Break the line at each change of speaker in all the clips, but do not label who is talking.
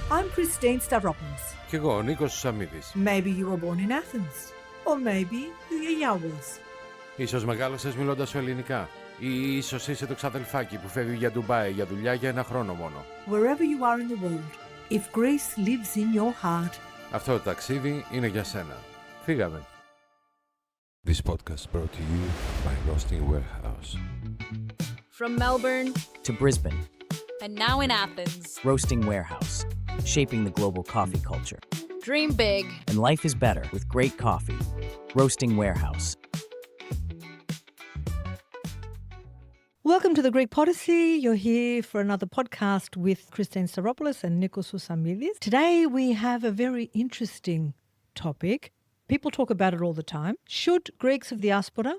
I'm Christine Stavropoulos.
Κι εγώ, ο Νίκος Σουσαμίδης.
Maybe you were born in Athens. Or maybe you're Yahweh's.
Ίσως μεγάλωσες μιλώντας σου ελληνικά. Ή ίσως είσαι το ξαδελφάκι που φεύγει για Ντουμπάι για δουλειά για 1 χρόνο μόνο.
Wherever you are in the world, if Greece lives in your heart.
Αυτό το ταξίδι είναι για σένα. Φύγαμε. This podcast brought to you by Roasting Warehouse.
From Melbourne
to Brisbane,
and now in Athens,
Roasting Warehouse, shaping the global coffee culture.
dream big.
And life is better with great coffee. Roasting Warehouse.
Welcome to the Greek Podyssey. You're here for another podcast with Christine Stavropoulos and Nikos Sousamidis. Today we have a very interesting topic. People talk about it all the time. Should Greeks of diaspora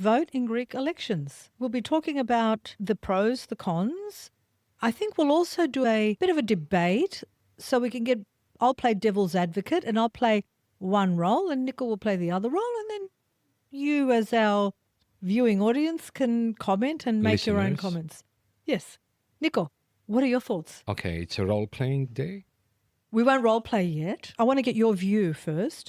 vote in Greek elections? We'll be talking about the pros, the cons. I think we'll also do a bit of a debate so we can get, I'll play devil's advocate and I'll play one role and Nico will play the other role, and then you as our viewing audience can comment and make your own comments. Yes. Nico, what are your thoughts?
Okay, it's a role-playing day.
We won't role play yet. I want to get your view first.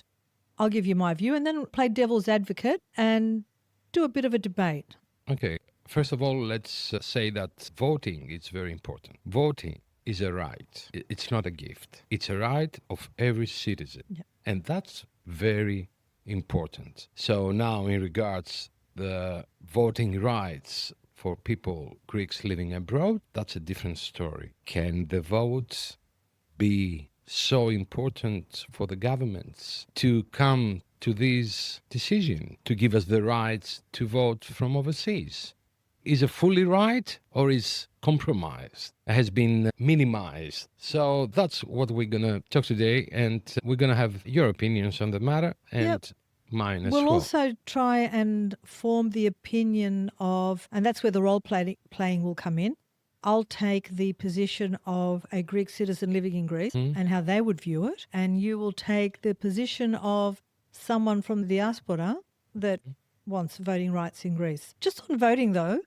I'll give you my view and then play devil's advocate and do a bit of a debate.
Okay, first of all, let's say that voting is very important. Voting is a right. It's not a gift. It's a right of every citizen.
Yeah.
And that's very important. So now in regards the voting rights for people, Greeks living abroad, that's a different story. Can the votes be so important for the governments to come to this decision, to give us the rights to vote from overseas? Is it fully right or is compromised, has been minimized? So that's what we're going to talk today, and we're going to have your opinions on the matter and mine as
We'll
well.
also try and form the opinion of, and that's where the role playing will come in. I'll take the position of a Greek citizen living in Greece and how they would view it, and you will take the position of someone from the diaspora that wants voting rights in Greece. Just on voting though.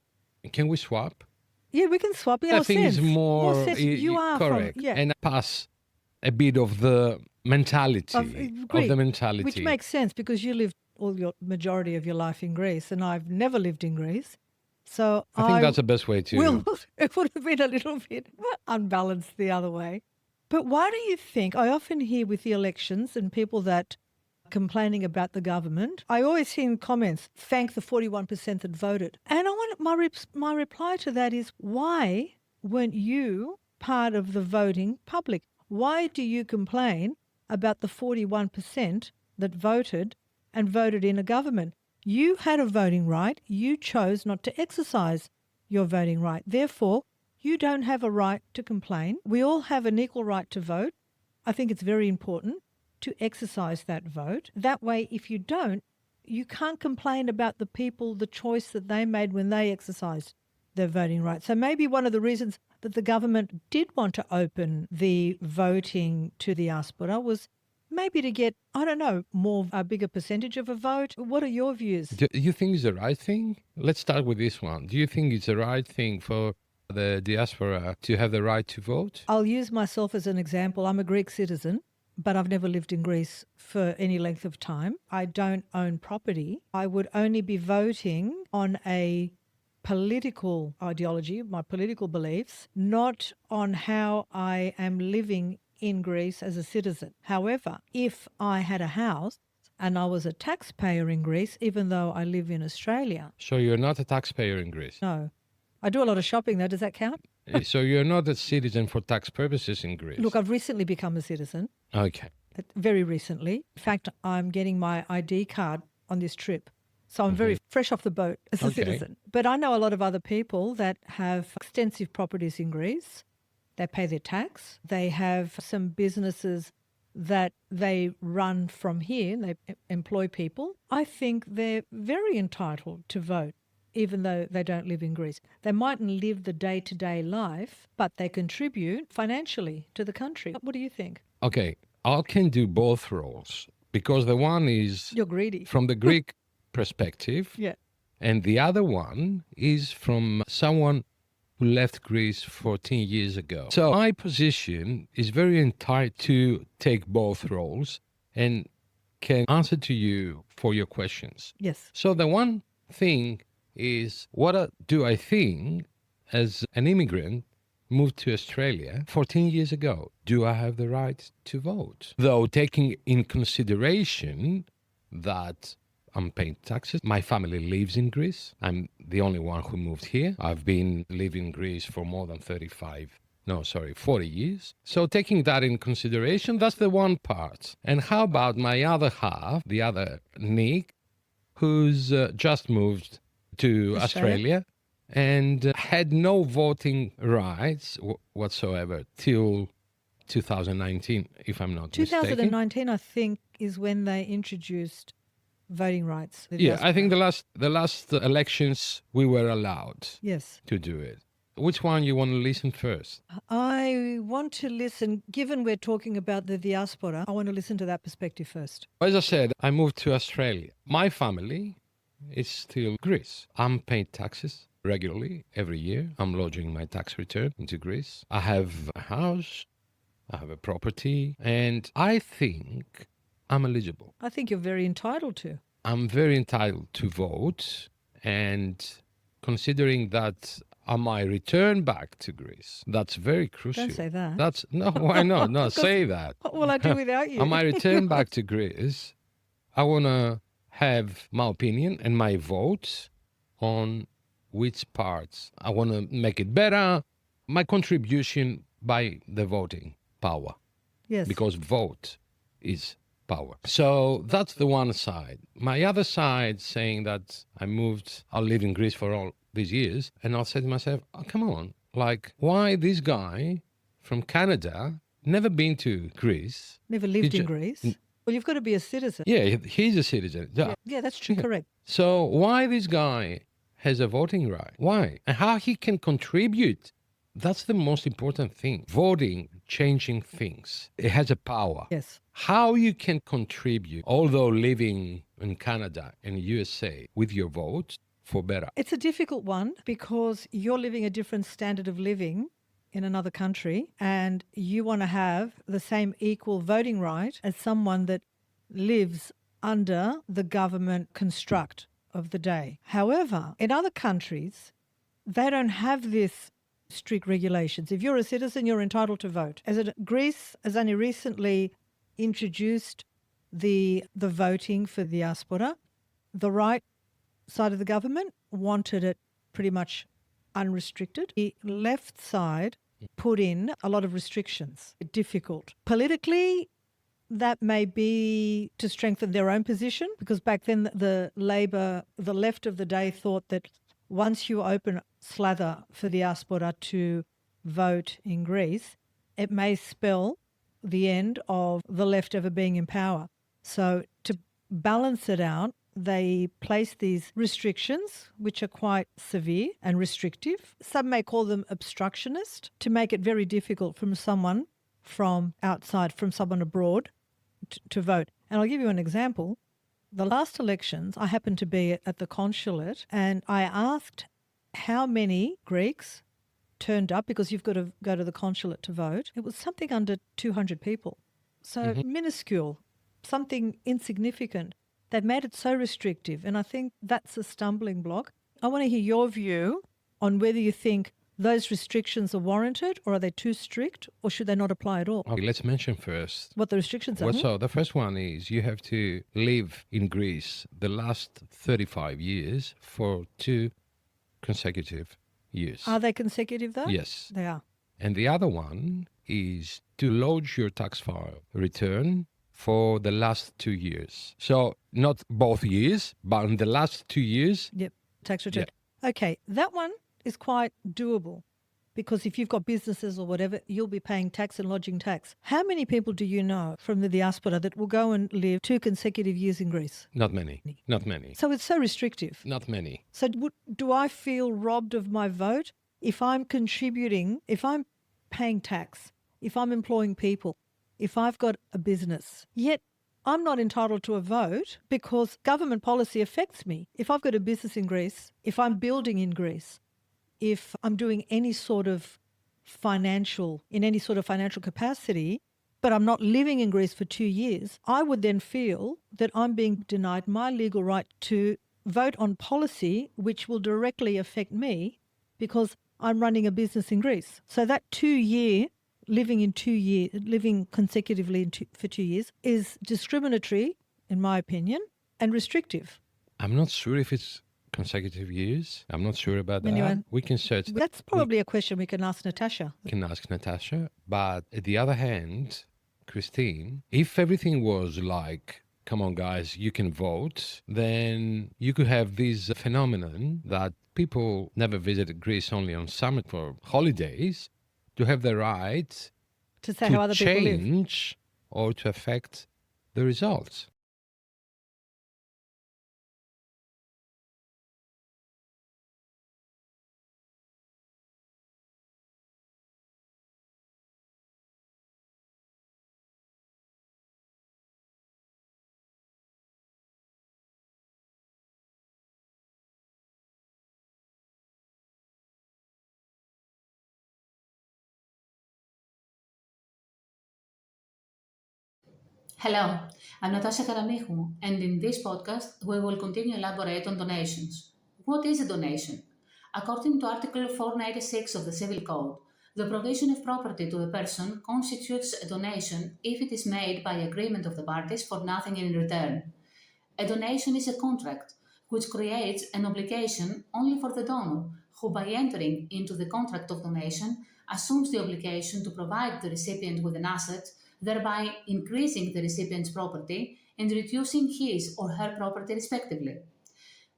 Can we swap?
Yeah, we can swap.
I think it's more
You are
correct.
from, yeah.
And pass a bit of the mentality,
Greek,
the mentality.
Which makes sense because you lived all your majority of your life in Greece and I've never lived in Greece. So
I think that's the best way to...
It would have been a little bit unbalanced the other way. But why do you think, I often hear with the elections and people that complaining about the government, I always hear in comments, thank the 41% that voted. And I want my reply to that is, why weren't you part of the voting public? Why do you complain about the 41% that voted and voted in a government? You had a voting right. You chose not to exercise your voting right. Therefore, you don't have a right to complain. We all have an equal right to vote. I think it's very important to exercise that vote. That way, if you don't, you can't complain about the people, the choice that they made when they exercised their voting right. So maybe one of the reasons that the government did want to open the voting to the diaspora was maybe to get, I don't know, a bigger percentage of a vote. What are your views?
Do you think it's the right thing? Let's start with this one. Do you think it's the right thing for the diaspora to have the right to vote?
I'll use myself as an example. I'm a Greek citizen, but I've never lived in Greece for any length of time. I don't own property. I would only be voting on a political ideology, my political beliefs, not on how I am living in Greece as a citizen. However, if I had a house and I was a taxpayer in Greece, even though I live in Australia.
So you're not a taxpayer in Greece?
No. I do a lot of shopping though. Does that count?
So you're not a citizen for tax purposes in Greece?
Look, I've recently become a citizen.
Okay.
Very recently. In fact, I'm getting my ID card on this trip. So I'm very fresh off the boat as a citizen. But I know a lot of other people that have extensive properties in Greece. They pay their tax. They have some businesses that they run from here and they employ people. I think they're very entitled to vote, even though they don't live in Greece. They mightn't live the day-to-day life, but they contribute financially to the country. What do you think?
Okay, I can do both roles because the one is...
You're greedy.
From the Greek perspective.
Yeah.
And the other one is from someone who left Greece 14 years ago. So my position is very entitled to take both roles and can answer to you for your questions.
Yes.
So the one thing is, what do I think as an immigrant moved to Australia 14 years ago? Do I have the right to vote? Though taking in consideration that I'm paying taxes. My family lives in Greece. I'm the only one who moved here. I've been living in Greece for more than 40 years. So taking that in consideration, that's the one part. And how about my other half, the other Nick, who's just moved to Australia and had no voting rights whatsoever till 2019, if I'm not mistaken.
2019, I think, is when they introduced voting rights.
Yeah, I think the last elections we were allowed
Yes.
to do it. Which one you want to listen first?
I want to listen, given we're talking about the diaspora, I want to listen to that perspective first.
As I said, I moved to Australia. My family is still Greece. I'm paying taxes regularly every year. I'm lodging my tax return into Greece. I have a house, I have a property, and I think I'm eligible.
I think you're very entitled to.
I'm very entitled to vote, and considering that I might return back to Greece, that's very crucial.
Don't say that.
That's no, why not? No, say that.
What will I do without you?
I might return back to Greece. I want to have my opinion and my vote on which parts I want to make it better. My contribution by the voting power.
Yes.
Because vote is power. So that's the one side. My other side saying that I'll live in Greece for all these years, and I'll say to myself, oh, come on, like, why this guy from Canada, never been to Greece?
Never lived in Greece. Well, you've got to be a citizen.
Yeah, he's a citizen.
Yeah, that's true.
Yeah.
Correct.
So why this guy has a voting right? Why? And how he can contribute? That's the most important thing. Voting, changing things. It has a power.
Yes.
How you can contribute, although living in Canada and USA, with your vote for better.
It's a difficult one because you're living a different standard of living in another country and you want to have the same equal voting right as someone that lives under the government construct of the day. However, in other countries, they don't have this strict regulations. If you're a citizen, you're entitled to vote. Greece has only recently introduced the voting for the diaspora. The right side of the government wanted it pretty much unrestricted. The left side put in a lot of restrictions. Difficult. Politically, that may be to strengthen their own position, because back then the left of the day thought that once you open slather for the diaspora to vote in Greece, it may spell the end of the left ever being in power. So to balance it out, they place these restrictions, which are quite severe and restrictive. Some may call them obstructionist, to make it very difficult from someone from outside, from someone abroad, to vote. And I'll give you an example. The last elections, I happened to be at the consulate, and I asked how many Greeks turned up, because you've got to go to the consulate to vote. It was something under 200 people. So minuscule, something insignificant. They've made it so restrictive, and I think that's a stumbling block. I want to hear your view on whether you think those restrictions are warranted, or are they too strict, or should they not apply at all?
Okay, let's mention first
What the restrictions are.
So the first one is you have to live in Greece the last 35 years for 2 consecutive years.
Are they consecutive though?
Yes.
They are.
And the other one is to lodge your tax file return for the last 2 years. So not both years, but in the last 2 years.
Yep, tax return. Okay, that one is quite doable, because if you've got businesses or whatever, you'll be paying tax and lodging tax. How many people do you know from the diaspora that will go and live 2 consecutive years in Greece?
Not many. Not many.
So it's so restrictive.
Not many.
So do I feel robbed of my vote if I'm contributing, if I'm paying tax, if I'm employing people, if I've got a business, yet I'm not entitled to a vote because government policy affects me? If I've got a business in Greece, if I'm building in Greece, if I'm doing any sort of financial capacity, but I'm not living in Greece for 2 years, I would then feel that I'm being denied my legal right to vote on policy which will directly affect me because I'm running a business in Greece. So that 2 year living consecutively for 2 years is discriminatory, in my opinion, and restrictive.
I'm not sure if it's consecutive years. I'm not sure about that.
Anyway,
We can search that.
That's probably a question we can ask Natasha.
We can ask Natasha. But at the other hand, Christine, if everything was like, come on guys, you can vote, then you could have this phenomenon that people never visited Greece only on summer for holidays to have the right
To say how other people live.
change or to affect the results.
Hello, I'm Natasha Karamichou, and in this podcast, we will continue to elaborate on donations. What is a donation? According to Article 496 of the Civil Code, the provision of property to a person constitutes a donation if it is made by agreement of the parties for nothing in return. A donation is a contract which creates an obligation only for the donor, who by entering into the contract of donation assumes the obligation to provide the recipient with an asset, thereby increasing the recipient's property and reducing his or her property respectively.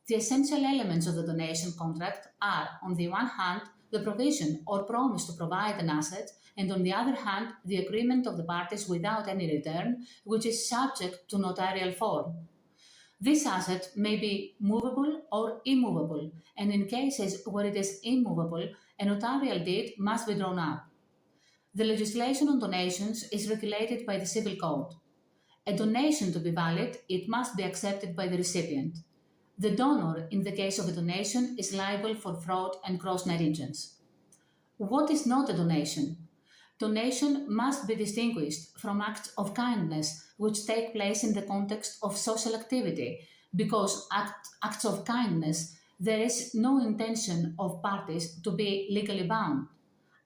The essential elements of the donation contract are, on the one hand, the provision or promise to provide an asset, and on the other hand, the agreement of the parties without any return, which is subject to notarial form. This asset may be movable or immovable, and in cases where it is immovable, a notarial deed must be drawn up. The legislation on donations is regulated by the Civil Code. A donation to be valid, it must be accepted by the recipient. The donor, in the case of a donation, is liable for fraud and gross negligence. What is not a donation? Donation must be distinguished from acts of kindness which take place in the context of social activity, because acts of kindness, there is no intention of parties to be legally bound.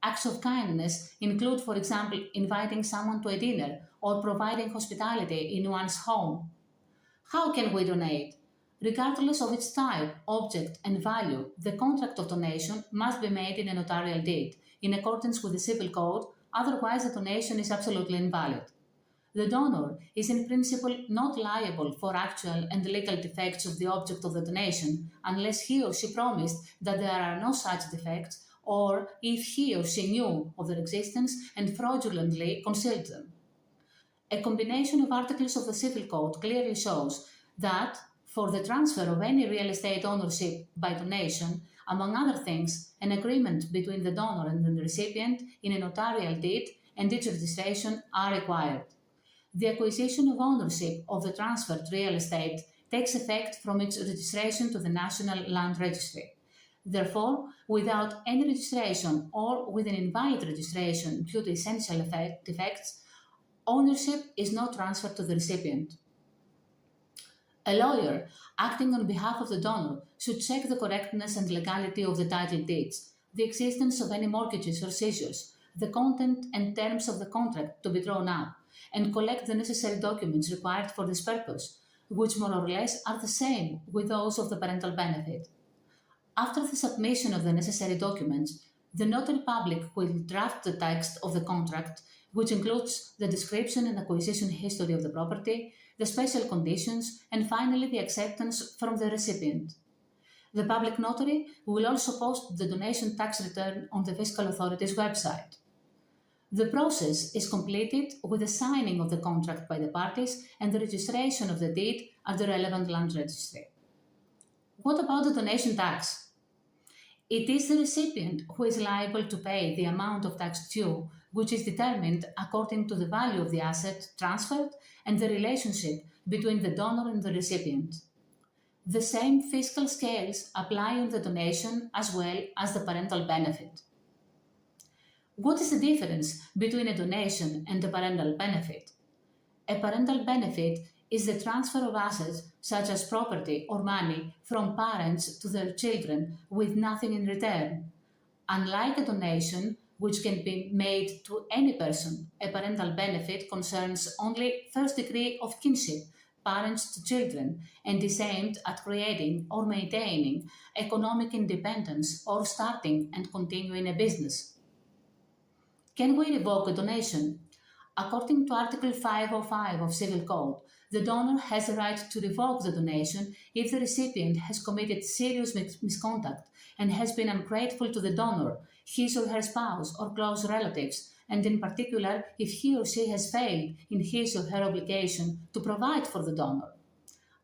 Acts of kindness include, for example, inviting someone to a dinner or providing hospitality in one's home. How can we donate? Regardless of its type, object, and value, the contract of donation must be made in a notarial deed, in accordance with the Civil Code, otherwise the donation is absolutely invalid. The donor is in principle not liable for actual and legal defects of the object of the donation, unless he or she promised that there are no such defects, or if he or she knew of their existence and fraudulently concealed them. A combination of articles of the Civil Code clearly shows that, for the transfer of any real estate ownership by donation, among other things, an agreement between the donor and the recipient in a notarial deed and its registration are required. The acquisition of ownership of the transferred real estate takes effect from its registration to the National Land Registry. Therefore, without any registration or with an invalid registration due to essential defects, ownership is not transferred to the recipient. A lawyer, acting on behalf of the donor, should check the correctness and legality of the title deeds, the existence of any mortgages or seizures, the content and terms of the contract to be drawn up, and collect the necessary documents required for this purpose, which more or less are the same with those of the parental benefit. After the submission of the necessary documents, the notary public will draft the text of the contract, which includes the description and acquisition history of the property, the special conditions, and finally the acceptance from the recipient. The public notary will also post the donation tax return on the fiscal authority's website. The process is completed with the signing of the contract by the parties and the registration of the deed at the relevant land registry. What about the donation tax? It is the recipient who is liable to pay the amount of tax due, which is determined according to the value of the asset transferred and the relationship between the donor and the recipient. The same fiscal scales apply on the donation as well as the parental benefit. What is the difference between a donation and a parental benefit? A parental benefit is the transfer of assets such as property or money from parents to their children with nothing in return. Unlike a donation, which can be made to any person, a parental benefit concerns only first degree of kinship, parents to children, and is aimed at creating or maintaining economic independence or starting and continuing a business. Can we revoke a donation? According to Article 505 of Civil Code, the donor has the right to revoke the donation if the recipient has committed serious misconduct and has been ungrateful to the donor, his or her spouse or close relatives, and in particular if he or she has failed in his or her obligation to provide for the donor.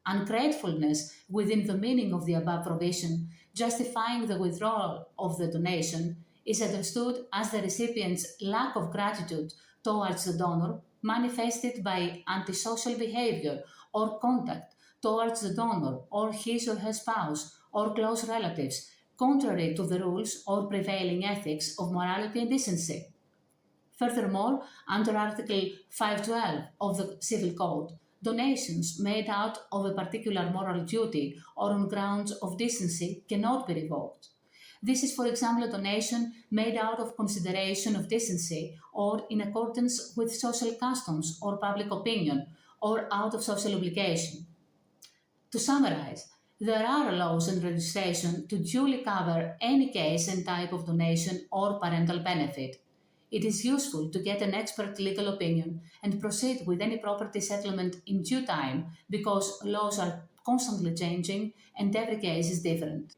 Ungratefulness within the meaning of the above provision, justifying the withdrawal of the donation, is understood as the recipient's lack of gratitude towards the donor manifested by antisocial behavior or conduct towards the donor or his or her spouse or close relatives, contrary to the rules or prevailing ethics of morality and decency. Furthermore, under Article 512 of the Civil Code, donations made out of a particular moral duty or on grounds of decency cannot be revoked. This is, for example, a donation made out of consideration of decency or in accordance with social customs or public opinion or out of social obligation. To summarize, there are laws and legislation to duly cover any case and type of donation or parental benefit. It is useful to get an expert legal opinion and proceed with any property settlement in due time because laws are constantly changing and every case is different.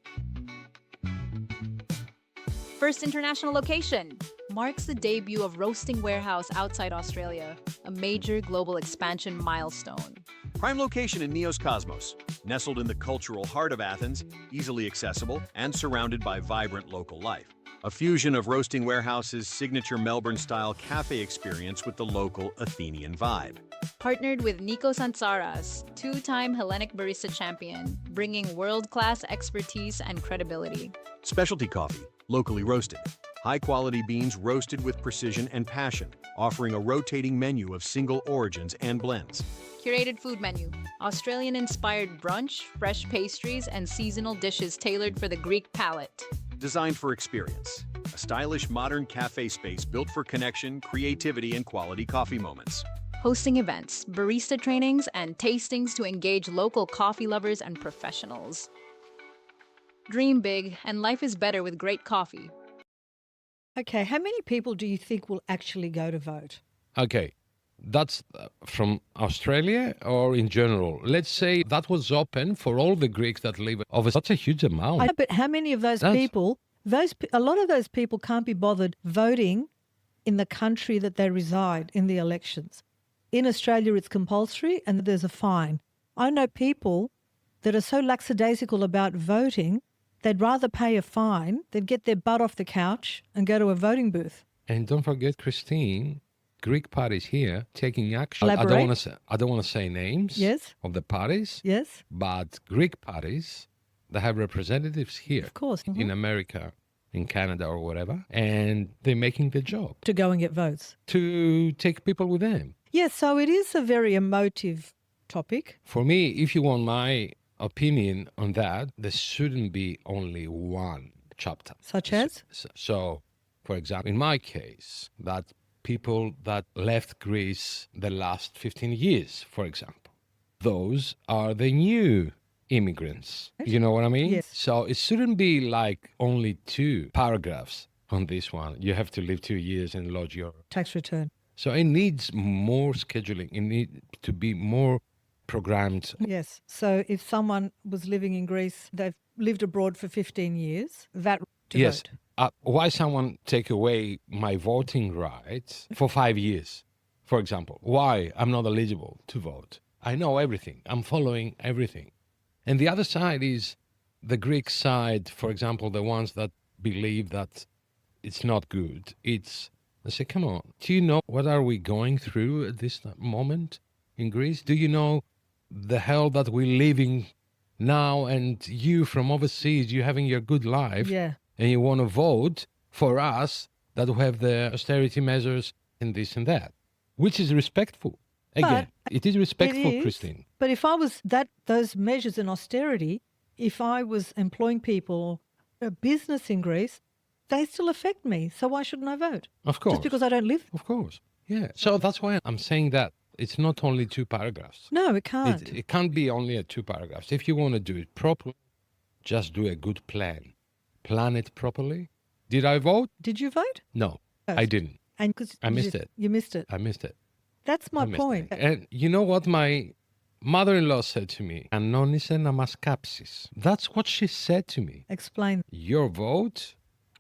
First international location marks the debut of Roasting Warehouse outside Australia, a major global expansion milestone.
Prime location in Neos Cosmos, nestled in the cultural heart of Athens, easily accessible and surrounded by vibrant local life. A fusion of Roasting Warehouse's signature Melbourne-style cafe experience with the local Athenian vibe.
Partnered with Nikos Antsaras, two-time Hellenic barista champion, bringing world-class expertise and credibility.
Specialty coffee, locally roasted. High-quality beans roasted with precision and passion, offering a rotating menu of single origins and blends.
Curated food menu, Australian-inspired brunch, fresh pastries, and seasonal dishes tailored for the Greek palate.
Designed for experience. A stylish, modern cafe space built for connection, creativity, and quality coffee moments.
Hosting events, barista trainings, and tastings to engage local coffee lovers and professionals. Dream big, and life is better with great coffee.
Okay, how many people do you think will actually go to vote?
Okay, that's from Australia or in general? Let's say that was open for all the Greeks that live over such a huge amount.
I know, but how many of those people, a lot of those people can't be bothered voting in the country that they reside in the elections. In Australia, it's compulsory and there's a fine. I know people that are so lackadaisical about voting, they'd rather pay a fine than get their butt off the couch and go to a voting booth.
And don't forget, Christine, Greek parties here taking action.
Elaborate.
I don't want to say names of the parties.
Yes.
But Greek parties, they have representatives here.
Of course.
In America, in Canada or whatever, and they're making the job.
To go and get votes.
To take people with them.
Yes, so it is a very emotive topic.
For me, if you want my opinion on that, there shouldn't be only one chapter.
Such as?
So, for example, in my case, that people that left Greece the last 15 years, for example, those are the new immigrants. You know what I mean?
Yes.
So it shouldn't be like only 2 paragraphs on this one. You have to live 2 years and lodge your
Tax return.
So it needs more scheduling. It needs to be more programmed.
Yes. So if someone was living in Greece, they've lived abroad for 15 years, that to
Yes.
vote.
Why someone take away my voting rights for 5 years, for example? Why I'm not eligible to vote? I know everything. I'm following everything. And the other side is the Greek side, for example, the ones that believe that it's not good. I say, come on, do you know what are we going through at this moment in Greece? Do you know the hell that we're living now, and you from overseas, you're having your good life,
Yeah.
and you want to vote for us that will have the austerity measures and this and that, which is respectful. Again, it is respectful,
It is.
Christine.
But if I was those measures in austerity, if I was employing people, a business in Greece, they still affect me. So why shouldn't I vote?
Of course.
Just because I don't live?
Of course. Yeah. So that's why I'm saying that it's not only 2 paragraphs.
No, it can't.
It can't be only a 2 paragraphs. If you want to do it properly, just do a good plan. Plan it properly. Did I vote?
Did you vote?
No,
Oh.
I didn't.
And 'cause
I missed it.
You missed it.
I missed it.
That's my
I missed
point.
it. And you know what my mother-in-law said to me? Ανώνησε να μας κάψεις. That's what she said to me.
Explain.
Your vote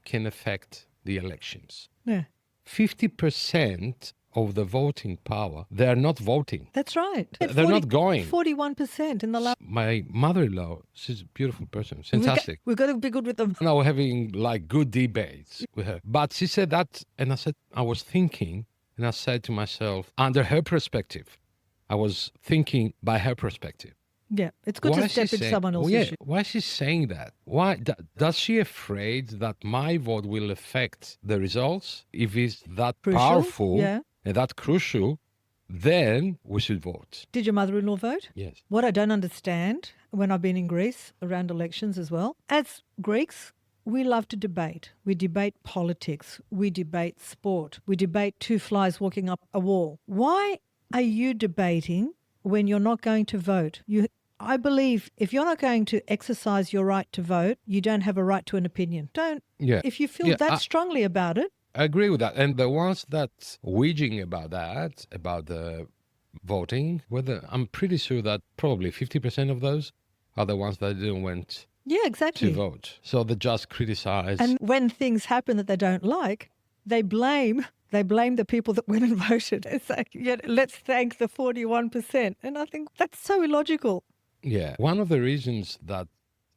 can affect the elections.
Yeah,
50% of the voting power, they're not voting.
that's right.
They're not going.
41% in the last.
My mother-in-law, she's a beautiful person, fantastic.
We've got to be good with them.
Now we're having like good debates with her. But she said that, and I was thinking, and I said to myself, under her perspective, I was thinking by her perspective.
Yeah, it's good
Why
to
is
step
she
into
saying-
someone else's
yeah,
shoes.
why is she saying that? Why does she afraid that my vote will affect the results? If it's that
Crucial,
powerful
yeah.
and that crucial, then we should vote.
Did your mother-in-law vote?
Yes.
What I don't understand when I've been in Greece around elections as well, as Greeks, we love to debate. We debate politics. We debate sport. We debate 2 flies walking up a wall. Why are you debating when you're not going to vote? I believe if you're not going to exercise your right to vote, you don't have a right to an opinion. Don't.
Yeah.
If you feel
Yeah,
that strongly about it,
I agree with that. And the ones that waging about that, about the voting, I'm pretty sure that probably 50% of those are the ones that didn't went
yeah,
to
exactly.
vote. So they just criticize.
And when things happen that they don't like, they blame the people that went and voted. It's like, yeah, let's thank the 41%. And I think that's so illogical.
Yeah. One of the reasons that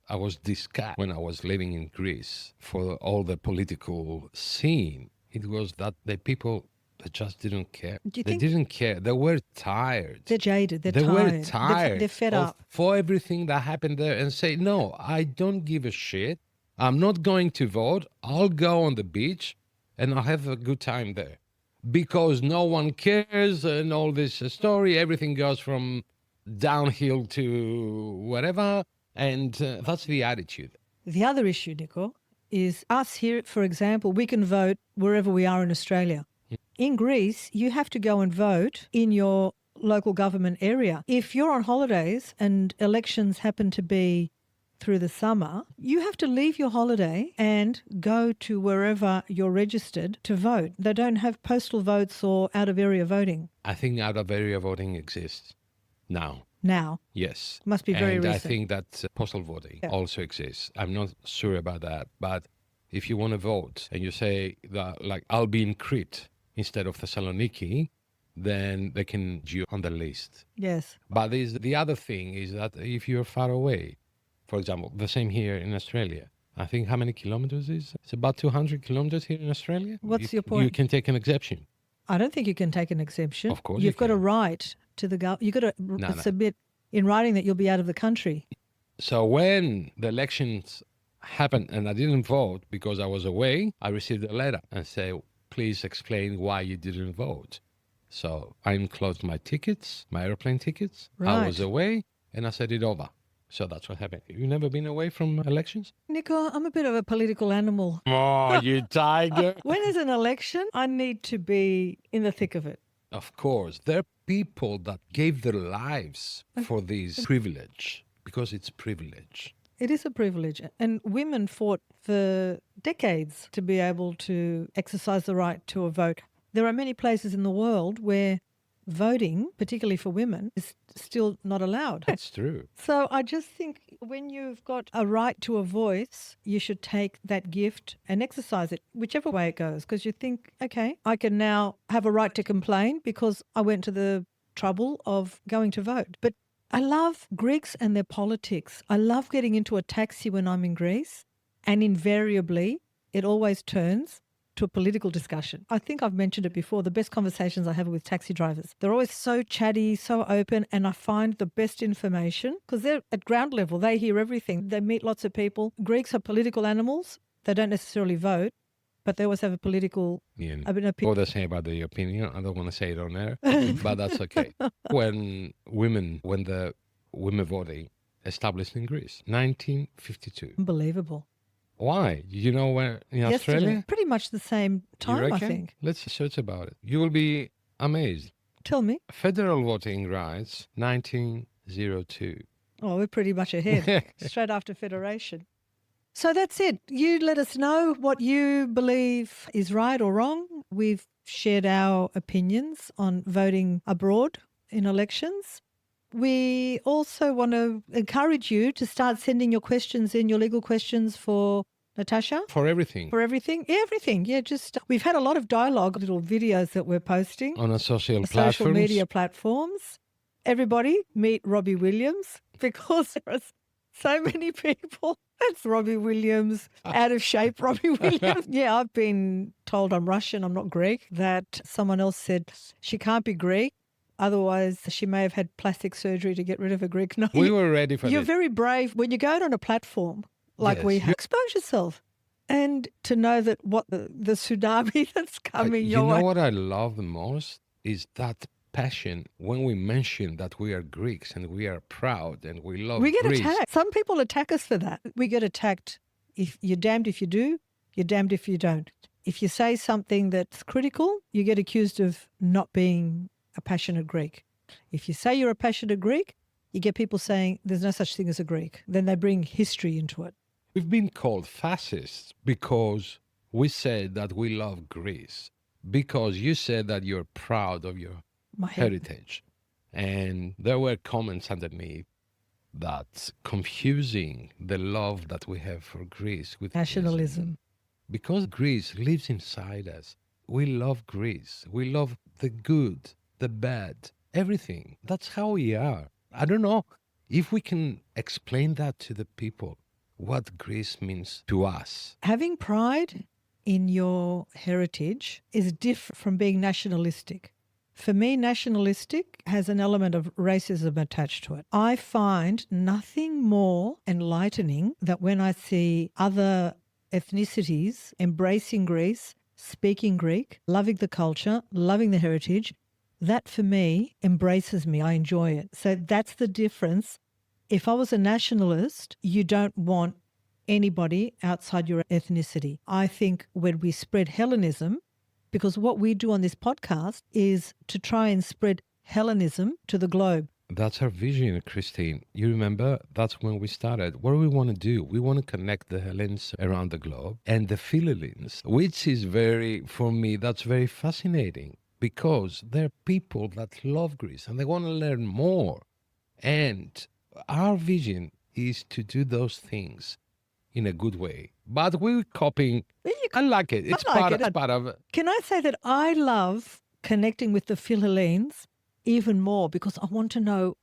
I was disgusted when I was living in Greece for all the political scene, it was that the people that just didn't care.
Do you
They
think-
didn't care. They were tired.
They're jaded. They're
They
tired.
were tired.
They're fed
of-
up.
for everything that happened there, and say, no, I don't give a shit. I'm not going to vote. I'll go on the beach and I'll have a good time there. Because no one cares and all this story, everything goes from downhill to whatever. And that's the attitude.
The other issue, Nico, is us here, for example, we can vote wherever we are in Australia. In Greece, you have to go and vote in your local government area. If you're on holidays and elections happen to be through the summer, you have to leave your holiday and go to wherever you're registered to vote. They don't have postal votes or out-of-area voting
I think out of area voting exists now.
now.
Yes.
Must be very
and
recent.
I think that postal voting
Yeah.
also exists. I'm not sure about that. But if you want to vote and you say that, like, I'll be in Crete instead of Thessaloniki, then they can put you on the list.
Yes.
But the other thing is that if you're far away, for example, the same here in Australia. I think how many kilometers is? It's about 200 kilometers here in Australia.
What's your
You
point?
can take an exception.
I don't think you can take an exemption.
Of course
You've
you
got a
can.
right to the government. You've got to
No.
submit in writing that you'll be out of the country.
So when the elections happened and I didn't vote because I was away, I received a letter and say, please explain why you didn't vote. So I enclosed my tickets, my airplane tickets. I was
Right.
away and I sent it over. So that's what happened. You never been away from elections?
Nico, I'm a bit of a political animal.
Oh, you tiger.
When there's an election, I need to be in the thick of it.
Of course, there are people that gave their lives for this privilege because it's privilege.
It is a privilege. And women fought for decades to be able to exercise the right to a vote. There are many places in the world where voting, particularly for women, is still not allowed.
That's true.
So I just think when you've got a right to a voice, you should take that gift and exercise it, whichever way it goes, because you think, okay, I can now have a right to complain because I went to the trouble of going to vote. But I love Greeks and their politics. I love getting into a taxi when I'm in Greece, and invariably it always turns to a political discussion. I think I've mentioned it before. The best conversations I have are with taxi drivers. They're always so chatty, so open, and I find the best information because they're at ground level. They hear everything. They meet lots of people. Greeks are political animals. They don't necessarily vote, but they always have a political opinion.
What they say about the opinion, I don't want to say it on air, but that's okay. When the women voting established in Greece, 1952.
Unbelievable.
Why? You know where in
Yesterday,
Australia?
pretty much the same
You
time, I
reckon?
think.
Let's search about it. You will be amazed.
Tell me.
Federal voting rights, 1902.
Oh, we're pretty much ahead, straight after Federation. So that's it. You let us know what you believe is right or wrong. We've shared our opinions on voting abroad in elections. We also want to encourage you to start sending your questions in, your legal questions for Natasha.
For everything.
For everything? Everything. Yeah, just we've had a lot of dialogue, little videos that we're posting
On a social
social
platforms.
media platforms. Everybody meet Robbie Williams because there are so many people. That's Robbie Williams, out of shape Robbie Williams. Yeah, I've been told I'm Russian, I'm not Greek, that someone else said she can't be Greek. Otherwise, she may have had plastic surgery to get rid of her Greek nose.
We were ready for
You're
this.
very brave. When you go out on a platform like we
Yes.
have, expose yourself. And to know that what the tsunami that's coming
You
your
know
way.
what I love the most is that passion when we mention that we are Greeks and we are proud and we love
We get
Greece.
attacked. Some people attack us for that. We get attacked. If you're damned if you do, you're damned if you don't. If you say something that's critical, you get accused of not being a passionate Greek. If you say you're a passionate Greek, you get people saying there's no such thing as a Greek. Then they bring history into it.
We've been called fascists because we said that we love Greece, because you said that you're proud of your
My
heritage. And there were comments underneath that's confusing the love that we have for Greece with
nationalism.
Because Greece lives inside us. We love Greece. We love the good, the bad, everything. That's how we are. I don't know if we can explain that to the people, what Greece means to us.
Having pride in your heritage is different from being nationalistic. For me, nationalistic has an element of racism attached to it. I find nothing more enlightening than when I see other ethnicities embracing Greece, speaking Greek, loving the culture, loving the heritage. That for me embraces me. I enjoy it. So that's the difference. If I was a nationalist, you don't want anybody outside your ethnicity. I think when we spread Hellenism, because what we do on this podcast is to try and spread Hellenism to the globe.
That's our vision, Christine. You remember, that's when we started. What do we want to do? We want to connect the Hellenes around the globe and the Philhellenes, which is for me, that's very fascinating because they're people that love Greece and they want to learn more. And our vision is to do those things in a good way. But we're copying. I like it. It's
like
part,
it.
part of it.
Can I say that I love connecting with the Philhellenes even more because I want to know,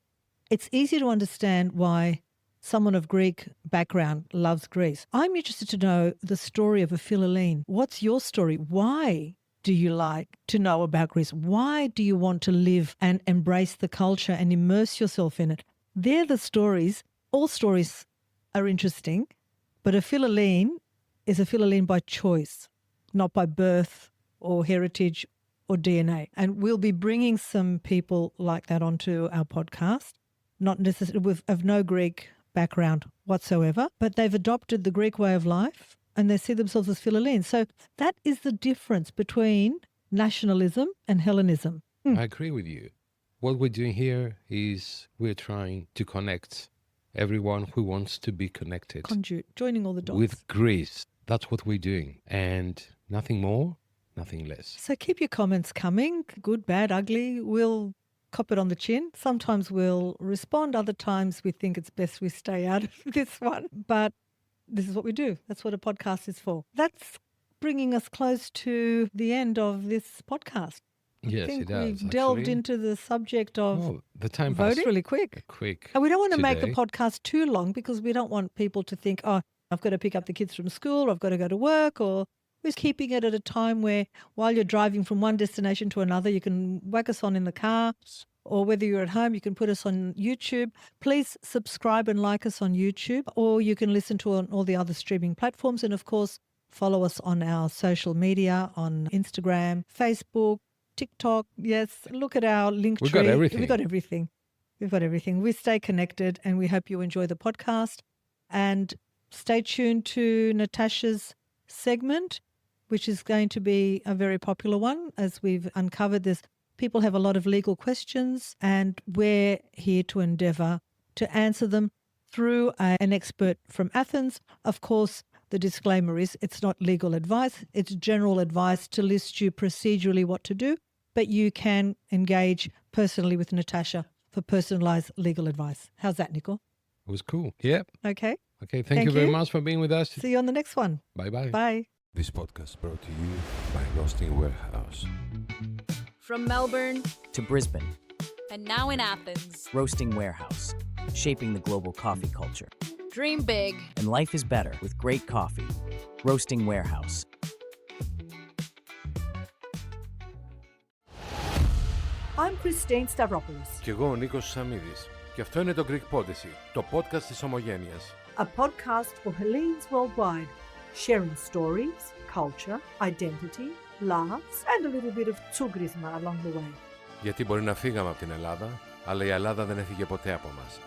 it's easy to understand why someone of Greek background loves Greece. I'm interested to know the story of a Philhellene. What's your story? Why do you like to know about Greece? Why do you want to live and embrace the culture and immerse yourself in it? They're the stories. All stories are interesting, but a Philhellene is a Philhellene by choice, not by birth or heritage or DNA. And we'll be bringing some people like that onto our podcast, not necessarily of no Greek background whatsoever, but they've adopted the Greek way of life and they see themselves as Philhellenes. So that is the difference between nationalism and Hellenism.
I agree with you. What we're doing here is we're trying to connect everyone who wants to be connected
Joining all the dots.
with Greece. That's what we're doing. And nothing more, nothing less.
So keep your comments coming, good, bad, ugly. We'll cop it on the chin. Sometimes we'll respond. Other times we think it's best we stay out of this one. But this is what we do. That's what a podcast is for. That's bringing us close to the end of this podcast.
Yes,
I think
it does.
we've delved
actually.
into the subject of
Oh, the time
voting
passed
really quick.
quick.
And we don't want to make the
today.
podcast too long because we don't want people to think, oh, I've got to pick up the kids from school, I've got to go to work, or We're keeping it at a time where while you're driving from one destination to another, you can whack us on in the car, or whether you're at home, you can put us on YouTube. Please subscribe and like us on YouTube, or you can listen to on all the other streaming platforms. And of course, follow us on our social media on Instagram, Facebook, TikTok. Yes, look at our link tree.
We've got everything.
We've got everything. We've got everything. We stay connected, and we hope you enjoy the podcast. And stay tuned to Natasha's segment, which is going to be a very popular one, as we've uncovered this. People have a lot of legal questions, and we're here to endeavour to answer them through an expert from Athens. Of course, the disclaimer is it's not legal advice. It's general advice to list you procedurally what to do, but you can engage personally with Natasha for personalised legal advice. How's that, Nico?
It was cool. Yep.
Okay.
Okay, thank you very much for being with us.
See you on the next one.
Bye-bye.
Bye.
This podcast brought to you by Roasting Warehouse.
From Melbourne
To Brisbane,
and now in Athens,
Roasting Warehouse, shaping the global coffee culture.
dream big.
And life is better with great coffee. Roasting Warehouse.
I'm Christine Stavropoulos,
Κι εγώ ο Νίκος Σαμίδης. Και αυτό είναι το Greek Podyssey, το podcast της Ομογένειας.
a podcast for Hellenes worldwide, sharing stories, culture, identity, laughs, and a little bit of tsugrisma along the way.
Γιατί μπορεί να φύγαμε από την Ελλάδα, αλλά η Ελλάδα δεν έφυγε ποτέ από μας.